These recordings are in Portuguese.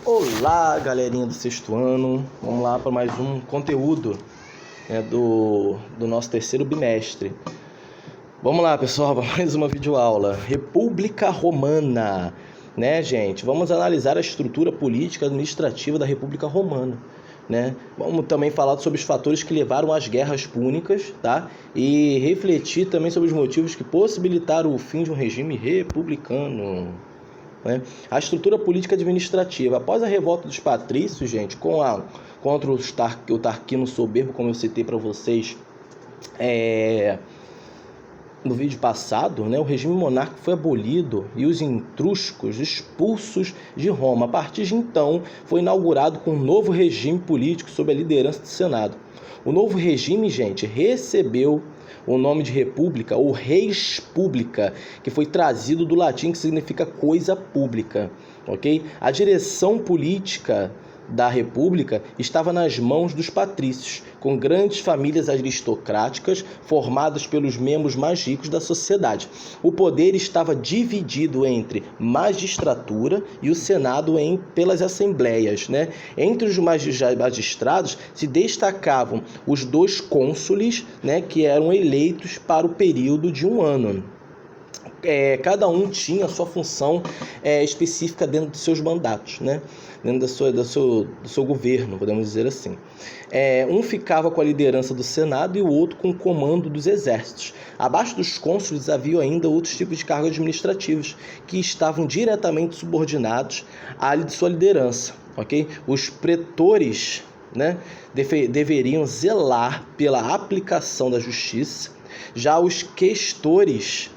Olá, galerinha do sexto ano, vamos lá para mais um conteúdo do nosso terceiro bimestre. Vamos lá, pessoal, para mais uma videoaula. República Romana, né, gente? Vamos analisar a estrutura política e administrativa da República Romana, né? Vamos também falar sobre os fatores que levaram às guerras púnicas, tá? E refletir também sobre os motivos que possibilitaram o fim de um regime republicano. A estrutura política administrativa. Após a revolta dos patrícios, gente, contra o Tarquino Soberbo, como eu citei para vocês no vídeo passado, né, o regime monárquico foi abolido e os etruscos expulsos de Roma. A partir de então, foi inaugurado com um novo regime político sob a liderança do Senado. O novo regime, gente, recebeu o nome de república ou res publica, que foi trazido do latim, que significa coisa pública, ok? A direção política da república estava nas mãos dos patrícios, com grandes famílias aristocráticas formadas pelos membros mais ricos da sociedade. O poder estava dividido entre magistratura e o senado pelas assembleias, né? Entre os magistrados se destacavam os 2 cônsules, né, que eram eleitos para o período de 1 ano. Cada um tinha a sua função específica dentro de seus mandatos, né? Dentro do seu governo, podemos dizer assim. Um ficava com a liderança do Senado e o outro com o comando dos exércitos. Abaixo dos cônsules havia ainda outros tipos de cargos administrativos que estavam diretamente subordinados à sua liderança, ok? Os pretores, né, deveriam zelar pela aplicação da justiça. Já os questores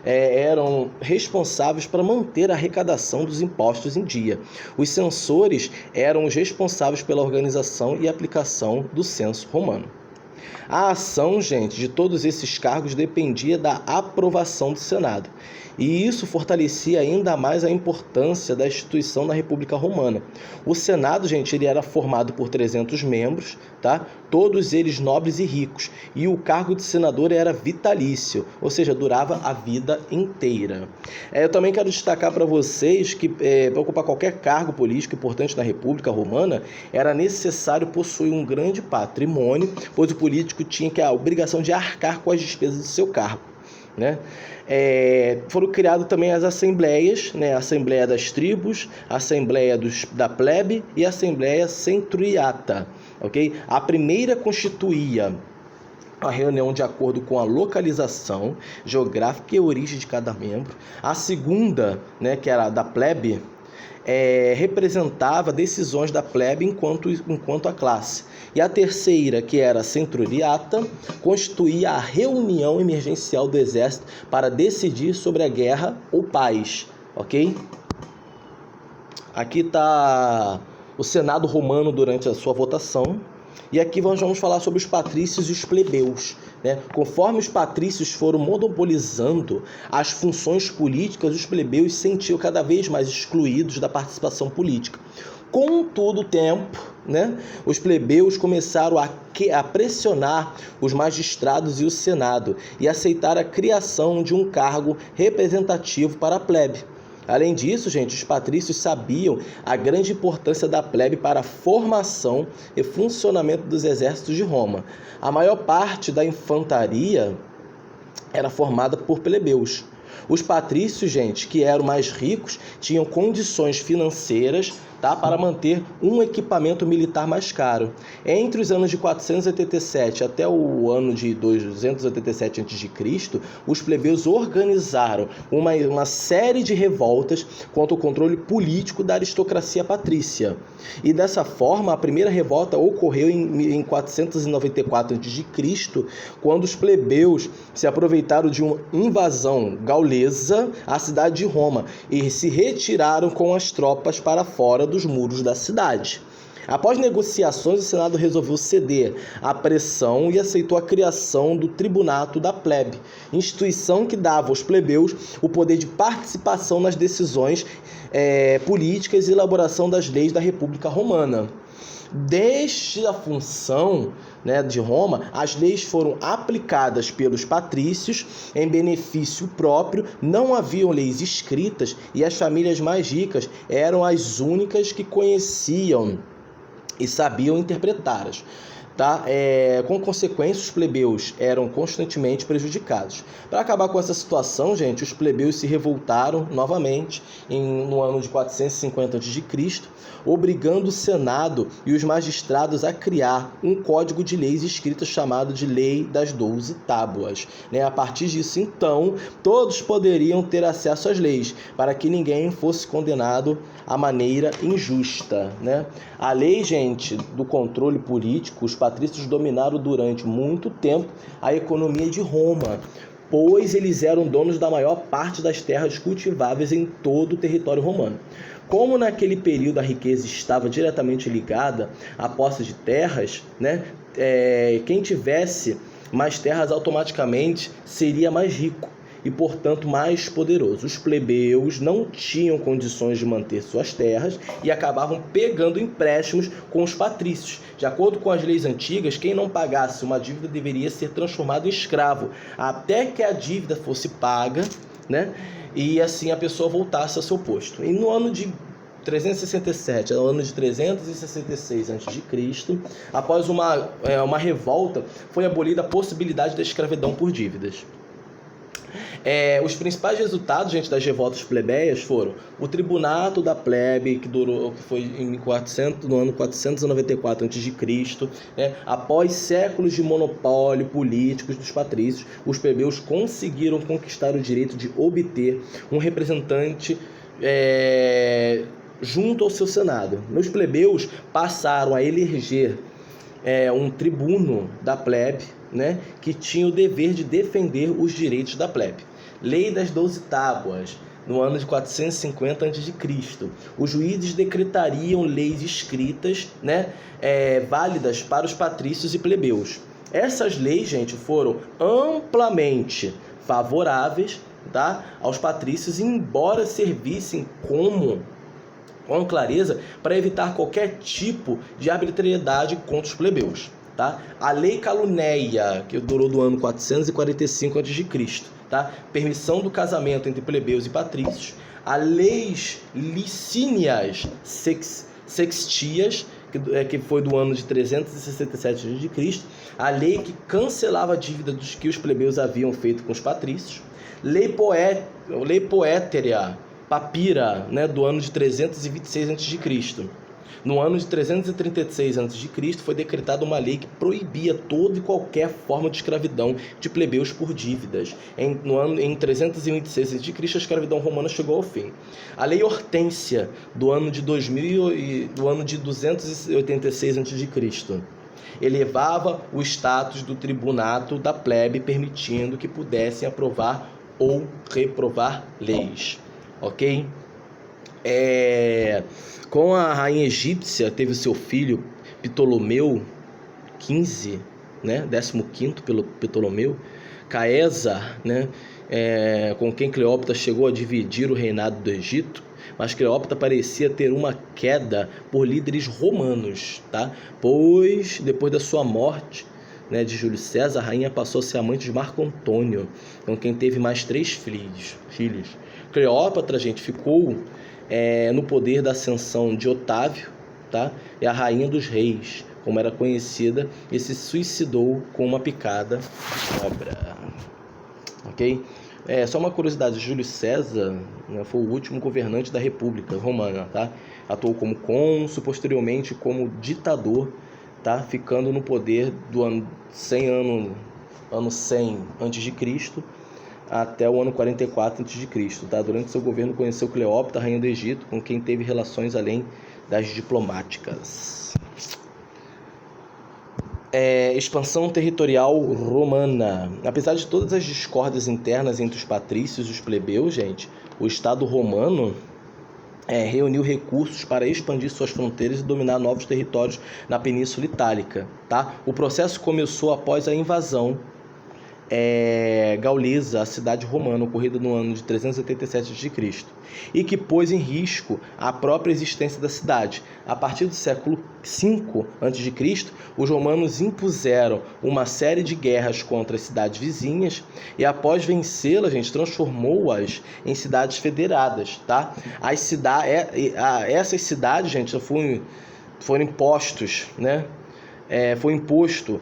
eram responsáveis para manter a arrecadação dos impostos em dia. Os censores eram os responsáveis pela organização e aplicação do censo romano. A ação, gente, de todos esses cargos dependia da aprovação do Senado. E isso fortalecia ainda mais a importância da instituição da República Romana. O Senado, gente, ele era formado por 300 membros, tá? Todos eles nobres e ricos. E o cargo de senador era vitalício, ou seja, durava a vida inteira. Eu também quero destacar para vocês que para ocupar qualquer cargo político importante na República Romana, era necessário possuir um grande patrimônio, pois o político tinha a obrigação de arcar com as despesas do seu cargo, né? Foram criadas também as assembleias, né? A Assembleia das Tribos, a Assembleia da Plebe e a Assembleia Centuriata, ok? A primeira constituía a reunião de acordo com a localização geográfica e a origem de cada membro. A segunda, né, que era a da plebe, representava decisões da plebe enquanto a classe. E a terceira, que era a centuriata, constituía a reunião emergencial do exército para decidir sobre a guerra ou paz, ok? Aqui está o Senado romano durante a sua votação. E aqui nós vamos falar sobre os patrícios e os plebeus, né? Conforme os patrícios foram monopolizando as funções políticas, os plebeus se sentiam cada vez mais excluídos da participação política. Com todo o tempo, né, os plebeus começaram a pressionar os magistrados e o Senado e aceitar a criação de um cargo representativo para a plebe. Além disso, gente, os patrícios sabiam a grande importância da plebe para a formação e funcionamento dos exércitos de Roma. A maior parte da infantaria era formada por plebeus. Os patrícios, gente, que eram mais ricos, tinham condições financeiras, tá, para manter um equipamento militar mais caro. Entre os anos de 487 até o ano de 287 a.C., os plebeus organizaram uma série de revoltas contra o controle político da aristocracia patrícia. E dessa forma, a primeira revolta ocorreu em 494 a.C., quando os plebeus se aproveitaram de uma invasão gaulesa à cidade de Roma e se retiraram com as tropas para fora dos muros da cidade. Após negociações, o Senado resolveu ceder à pressão e aceitou a criação do Tribunato da Plebe, instituição que dava aos plebeus o poder de participação nas decisões políticas e elaboração das leis da República Romana. Desde a função, né, de Roma, as leis foram aplicadas pelos patrícios em benefício próprio, não haviam leis escritas e as famílias mais ricas eram as únicas que conheciam e sabiam interpretá-las. Tá? Com consequência, os plebeus eram constantemente prejudicados. Para acabar com essa situação, gente, os plebeus se revoltaram novamente no ano de 450 a.C., obrigando o Senado e os magistrados a criar um código de leis escritas chamado de Lei das 12 Tábuas. A partir disso, então, todos poderiam ter acesso às leis, para que ninguém fosse condenado à maneira injusta. A lei, gente, do controle político, os patrícios dominaram durante muito tempo a economia de Roma, pois eles eram donos da maior parte das terras cultiváveis em todo o território romano. Como naquele período a riqueza estava diretamente ligada à posse de terras, quem tivesse mais terras automaticamente seria mais rico e, portanto, mais poderoso. Os plebeus não tinham condições de manter suas terras e acabavam pegando empréstimos com os patrícios. De acordo com as leis antigas, quem não pagasse uma dívida deveria ser transformado em escravo, até que a dívida fosse paga, e assim a pessoa voltasse ao seu posto. E no ano de 367 ao ano de 366 a.C., após uma revolta, foi abolida a possibilidade da escravidão por dívidas. Os principais resultados, gente, das revoltas plebeias foram o Tribunato da Plebe, que foi no ano 494 a.C., após séculos de monopólio político dos patrícios, os plebeus conseguiram conquistar o direito de obter um representante junto ao seu Senado. Os plebeus passaram a eleger um tribuno da plebe, que tinha o dever de defender os direitos da plebe. Lei das 12 Tábuas, no ano de 450 a.C. Os juízes decretariam leis escritas, válidas para os patrícios e plebeus. Essas leis, gente, foram amplamente favoráveis, aos patrícios, embora servissem com clareza para evitar qualquer tipo de arbitrariedade contra os plebeus. A Lei Calunéia, que durou do ano 445 a.C., permissão do casamento entre plebeus e patrícios. A Leis Licínias Sextias, que foi do ano de 367 a.C., a lei que cancelava a dívida dos que os plebeus haviam feito com os patrícios. Lei Poéterea Papira, do ano de 326 a.C. No ano de 336 a.C. foi decretada uma lei que proibia toda e qualquer forma de escravidão de plebeus por dívidas. Em 326 a.C., a escravidão romana chegou ao fim. A Lei Hortência, do ano de 286 a.C., elevava o status do tribunato da plebe, permitindo que pudessem aprovar ou reprovar leis. Ok? Com a rainha egípcia, teve o seu filho Ptolomeu XV, 15º pelo Ptolomeu, Caesar, com quem Cleópatra chegou a dividir o reinado do Egito, mas Cleópatra parecia ter uma queda por líderes romanos, pois depois da sua morte, de Júlio César, a rainha passou a ser amante de Marco Antônio, com quem teve mais 3 filhos. Cleópatra, gente, ficou no poder da ascensão de Otávio, e a rainha dos reis, como era conhecida, e se suicidou com uma picada de cobra. Ok? Só uma curiosidade, Júlio César, foi o último governante da República Romana, atuou como cônsul, posteriormente como ditador, ficando no poder do ano 100 a.C., até o ano 44 a.C. Durante seu governo conheceu Cleópatra, rainha do Egito, com quem teve relações além das diplomáticas. Expansão territorial romana. Apesar de todas as discórdias internas entre os patrícios e os plebeus, gente, o Estado romano reuniu recursos para expandir suas fronteiras e dominar novos territórios na Península Itálica. O processo começou após a invasão gaulesa, a cidade romana, ocorrida no ano de 387 a.C., e que pôs em risco a própria existência da cidade. A partir do século V a.C., os romanos impuseram uma série de guerras contra as cidades vizinhas e, após vencê-las, transformou-as em cidades federadas, tá? Essas cidades, foram impostos, né? Foi imposto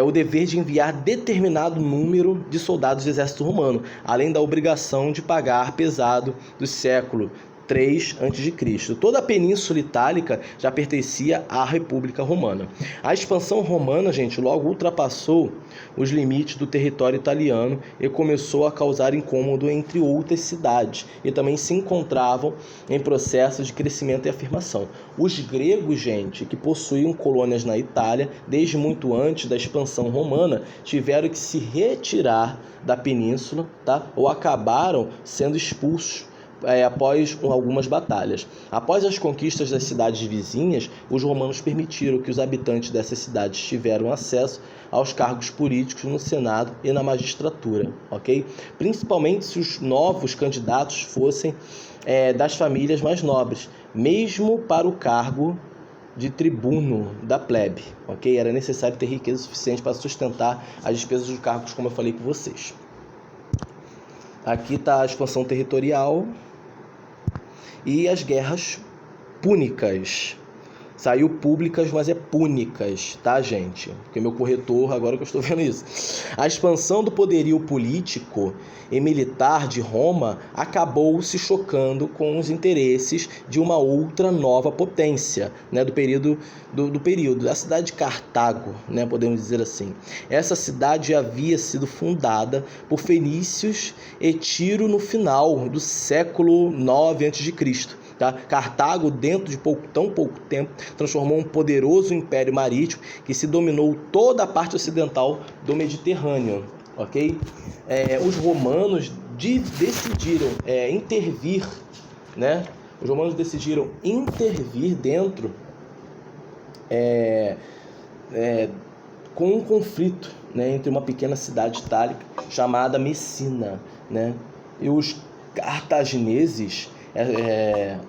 o dever de enviar determinado número de soldados do exército romano, além da obrigação de pagar pesado do século III a.C. Toda a Península Itálica já pertencia à República Romana. A expansão romana, logo ultrapassou os limites do território italiano e começou a causar incômodo entre outras cidades, e também se encontravam em processo de crescimento e afirmação. Os gregos, que possuíam colônias na Itália desde muito antes da expansão romana, tiveram que se retirar da península, tá? Ou acabaram sendo expulsos após algumas batalhas. Após as conquistas das cidades vizinhas, os romanos permitiram que os habitantes dessas cidades tiveram acesso aos cargos políticos no Senado e na magistratura, ok? Principalmente se os novos candidatos fossem das famílias mais nobres, mesmo para o cargo de tribuno da plebe, ok? Era necessário ter riqueza suficiente para sustentar as despesas dos cargos, como eu falei com vocês. Aqui está a expansão territorial e as guerras púnicas. Saiu públicas, mas é púnicas, tá, gente? Porque meu corretor, agora que eu estou vendo isso. A expansão do poderio político e militar de Roma acabou se chocando com os interesses de uma outra nova potência, né, do período, da cidade de Cartago, né, podemos dizer assim. Essa cidade havia sido fundada por fenícios e Tiro no final do século IX a.C., tá? Cartago, dentro de tão pouco tempo, transformou um poderoso império marítimo que se dominou toda a parte ocidental do Mediterrâneo, ok? Os romanos decidiram intervir, né? Os romanos decidiram intervir dentro com um conflito, né, entre uma pequena cidade itálica chamada Messina, né? E os cartagineses,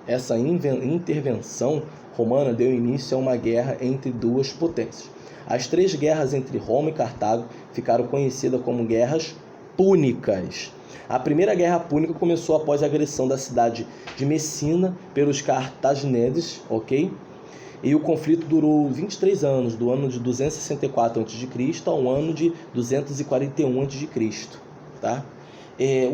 essa intervenção romana deu início a uma guerra entre duas potências. As 3 guerras entre Roma e Cartago ficaram conhecidas como guerras púnicas. A primeira guerra púnica começou após a agressão da cidade de Messina pelos cartagineses, ok? E o conflito durou 23 anos, do ano de 264 a.C. ao ano de 241 a.C., tá?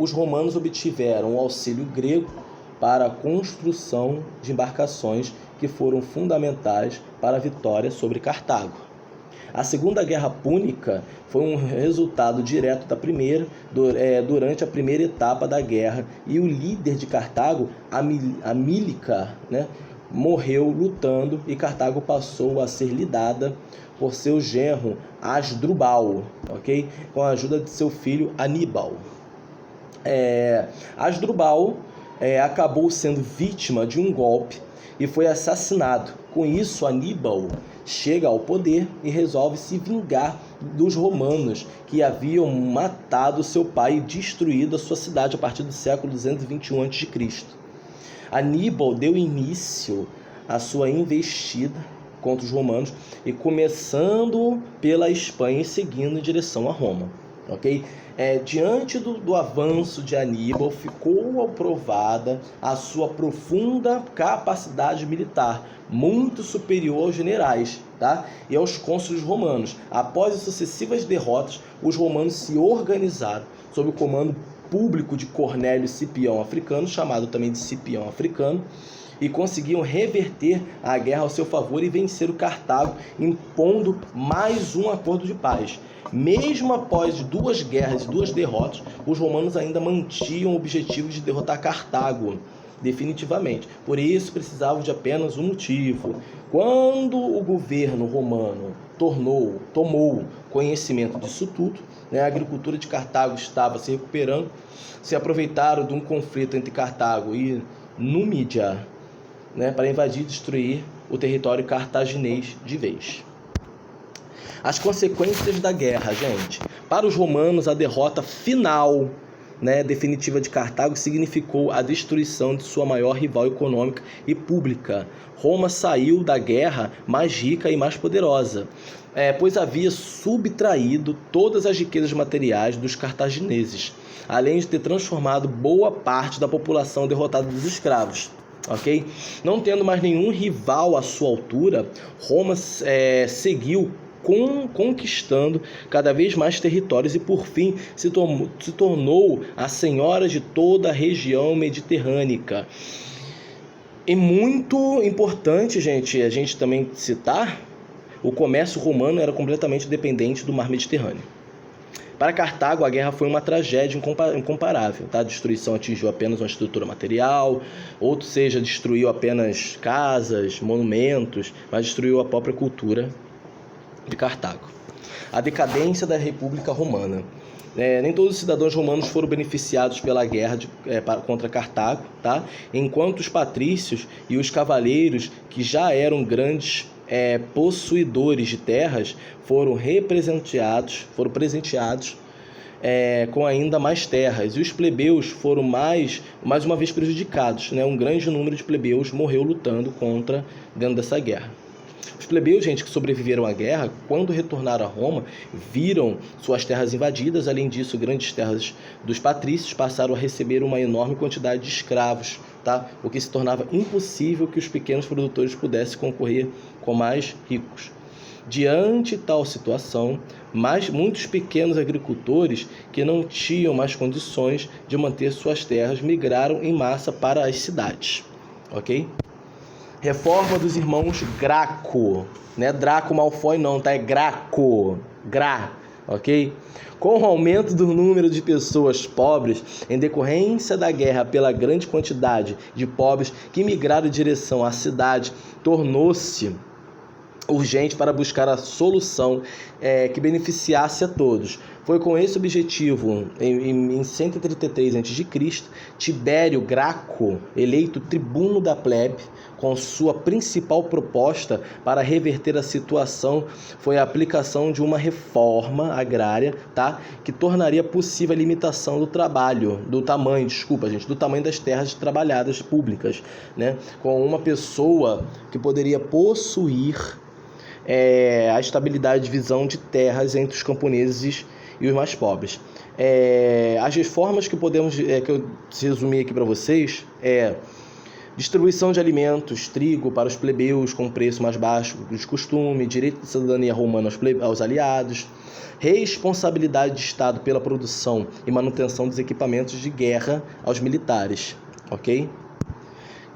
Os romanos obtiveram o auxílio grego para a construção de embarcações que foram fundamentais para a vitória sobre Cartago. A Segunda Guerra Púnica foi um resultado direto da primeira, durante a primeira etapa da guerra, e o líder de Cartago, Hamílcar, né, morreu lutando, e Cartago passou a ser liderada por seu genro Hasdrubal, ok? Com a ajuda de seu filho Aníbal. Hasdrubal acabou sendo vítima de um golpe e foi assassinado. Com isso, Aníbal chega ao poder e resolve se vingar dos romanos que haviam matado seu pai e destruído a sua cidade a partir do século 221 a.C. Aníbal deu início à sua investida contra os romanos, e começando pela Espanha e seguindo em direção a Roma, ok? Diante do avanço de Aníbal, ficou provada a sua profunda capacidade militar, muito superior aos generais, tá? E aos cônsules romanos. Após as sucessivas derrotas, os romanos se organizaram sob o comando público de Cornélio Cipião Africano, chamado também de Cipião Africano, e conseguiam reverter a guerra ao seu favor e vencer o Cartago, impondo mais um acordo de paz. Mesmo após 2 guerras e 2 derrotas, os romanos ainda mantinham o objetivo de derrotar Cartago definitivamente. Por isso, precisavam de apenas um motivo. Quando o governo romano tomou conhecimento disso tudo, né, a agricultura de Cartago estava se recuperando, se aproveitaram de um conflito entre Cartago e Numídia, né, para invadir e destruir o território cartaginês de vez. As consequências da guerra, gente. Para os romanos, a derrota final, definitiva de Cartago significou a destruição de sua maior rival econômica e pública. Roma saiu da guerra mais rica e mais poderosa, pois havia subtraído todas as riquezas materiais dos cartagineses, além de ter transformado boa parte da população derrotada dos escravos. Ok? Não tendo mais nenhum rival à sua altura, Roma seguiu conquistando cada vez mais territórios e, por fim, se tornou a senhora de toda a região mediterrânea. E muito importante, gente, a gente também citar, o comércio romano era completamente dependente do mar Mediterrâneo. Para Cartago, a guerra foi uma tragédia incomparável. A destruição atingiu apenas uma estrutura material, ou seja, destruiu apenas casas, monumentos, mas destruiu a própria cultura de Cartago. A decadência da República Romana. Nem todos os cidadãos romanos foram beneficiados pela guerra contra Cartago, enquanto os patrícios e os cavaleiros, que já eram grandes possuidores de terras, foram presenteados com ainda mais terras, e os plebeus foram mais uma vez prejudicados. Um grande número de plebeus morreu lutando dentro dessa guerra. Os plebeus, gente, que sobreviveram à guerra, quando retornaram a Roma, viram suas terras invadidas. Além disso, grandes terras dos patrícios passaram a receber uma enorme quantidade de escravos, o que se tornava impossível que os pequenos produtores pudessem concorrer com mais ricos. Diante de tal situação, muitos pequenos agricultores que não tinham mais condições de manter suas terras migraram em massa para as cidades. Ok? Reforma dos irmãos Graco. Não é Draco Malfoy não, é Graco. Ok? Com o aumento do número de pessoas pobres em decorrência da guerra pela grande quantidade de pobres que migraram em direção à cidade, tornou-se urgente para buscar a solução que beneficiasse a todos. Foi com esse objetivo, em 133 a.C., Tibério Graco, eleito tribuno da plebe, com sua principal proposta para reverter a situação, foi a aplicação de uma reforma agrária, que tornaria possível a limitação do tamanho das terras trabalhadas públicas, com uma pessoa que poderia possuir a estabilidade de divisão de terras entre os camponeses e os mais pobres. As reformas que eu resumir aqui para vocês distribuição de alimentos, trigo para os plebeus com preço mais baixo de costume, direito de cidadania romana aos aliados, responsabilidade de Estado pela produção e manutenção dos equipamentos de guerra aos militares, ok?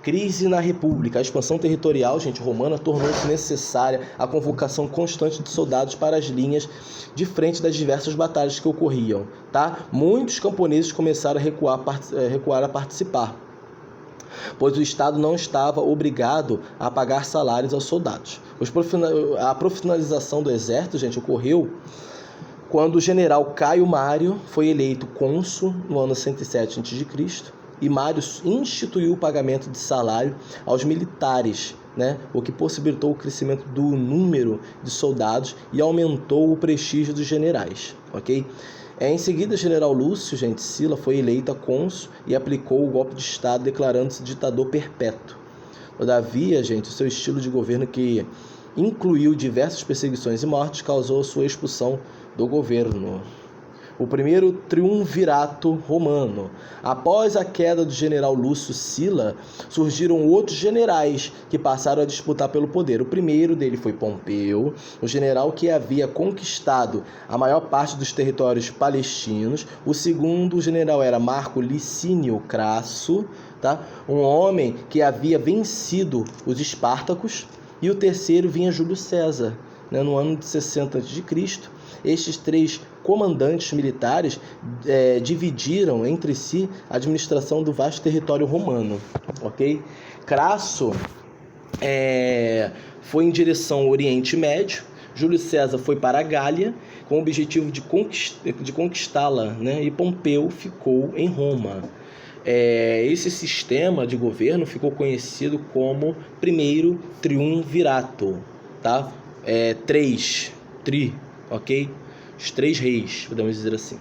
Crise na República. A expansão territorial, romana tornou-se necessária a convocação constante de soldados para as linhas de frente das diversas batalhas que ocorriam, Muitos camponeses começaram a recuar a participar, pois o Estado não estava obrigado a pagar salários aos soldados. A profissionalização do exército, ocorreu quando o general Caio Mário foi eleito cônsul no ano 107 a.C., e Mário instituiu o pagamento de salário aos militares, o que possibilitou o crescimento do número de soldados e aumentou o prestígio dos generais. Ok? Em seguida, o general Lúcio Sila foi eleito cônsul e aplicou o golpe de Estado, declarando-se ditador perpétuo. Todavia, o seu estilo de governo, que incluiu diversas perseguições e mortes, causou sua expulsão do governo. O primeiro triunvirato romano. Após a queda do general Lúcio Sila, surgiram outros generais que passaram a disputar pelo poder. O primeiro dele foi Pompeu, o general que havia conquistado a maior parte dos territórios palestinos. O segundo general era Marco Licínio Crasso, um homem que havia vencido os espartacos. E o terceiro vinha Júlio César, no ano de 60 a.C., estes três comandantes militares dividiram entre si a administração do vasto território romano. Ok? Crasso foi em direção ao Oriente Médio. Júlio César foi para a Gália com o objetivo de conquistá-la, e Pompeu ficou em Roma. Esse sistema de governo ficou conhecido como primeiro triunvirato. 3 ok? Os 3 reis, podemos dizer assim.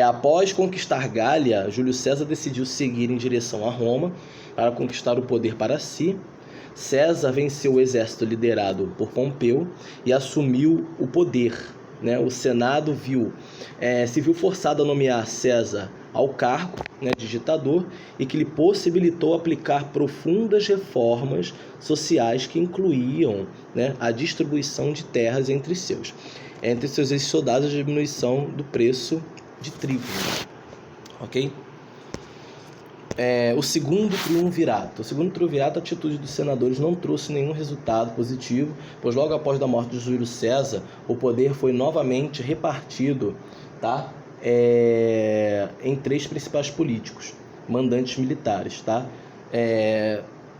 Após conquistar Gália, Júlio César decidiu seguir em direção a Roma para conquistar o poder para si. César venceu o exército liderado por Pompeu e assumiu o poder, né? O Senado se viu forçado a nomear César ao cargo, né, de ditador, e que lhe possibilitou aplicar profundas reformas sociais que incluíam, né, a distribuição de terras entre seus ex-soldados, a diminuição do preço de trigo, ok? O segundo triunvirato. A atitude dos senadores não trouxe nenhum resultado positivo, pois logo após a morte de Júlio César, o poder foi novamente repartido, tá? Em 3 principais políticos, mandantes militares, tá?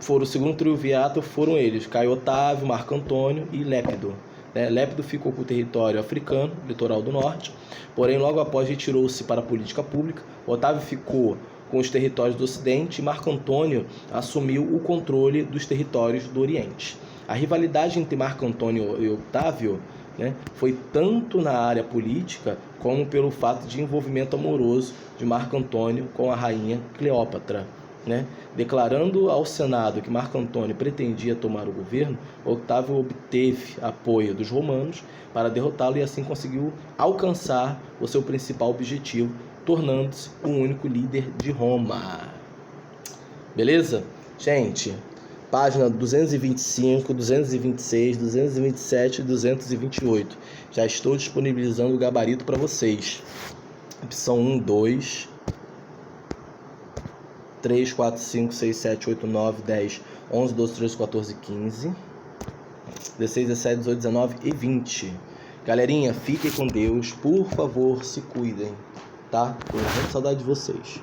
O segundo triunvirato foram eles, Caio Otávio, Marco Antônio e Lépido. Lépido ficou com o território africano, litoral do norte, porém logo após retirou-se para a política pública. Otávio ficou com os territórios do ocidente e Marco Antônio assumiu o controle dos territórios do oriente. A rivalidade entre Marco Antônio e Otávio, né, foi tanto na área política como pelo fato de envolvimento amoroso de Marco Antônio com a rainha Cleópatra, né? Declarando ao Senado que Marco Antônio pretendia tomar o governo, Otávio obteve apoio dos romanos para derrotá-lo e assim conseguiu alcançar o seu principal objetivo, tornando-se o único líder de Roma. Beleza? Gente, página 225, 226, 227 e 228. Já estou disponibilizando o gabarito para vocês. Opção 1, 2... 3, 4, 5, 6, 7, 8, 9, 10, 11, 12, 13, 14, 15, 16, 17, 18, 19 e 20. Galerinha, fiquem com Deus. Por favor, se cuidem, tá? Tô com muita saudade de vocês.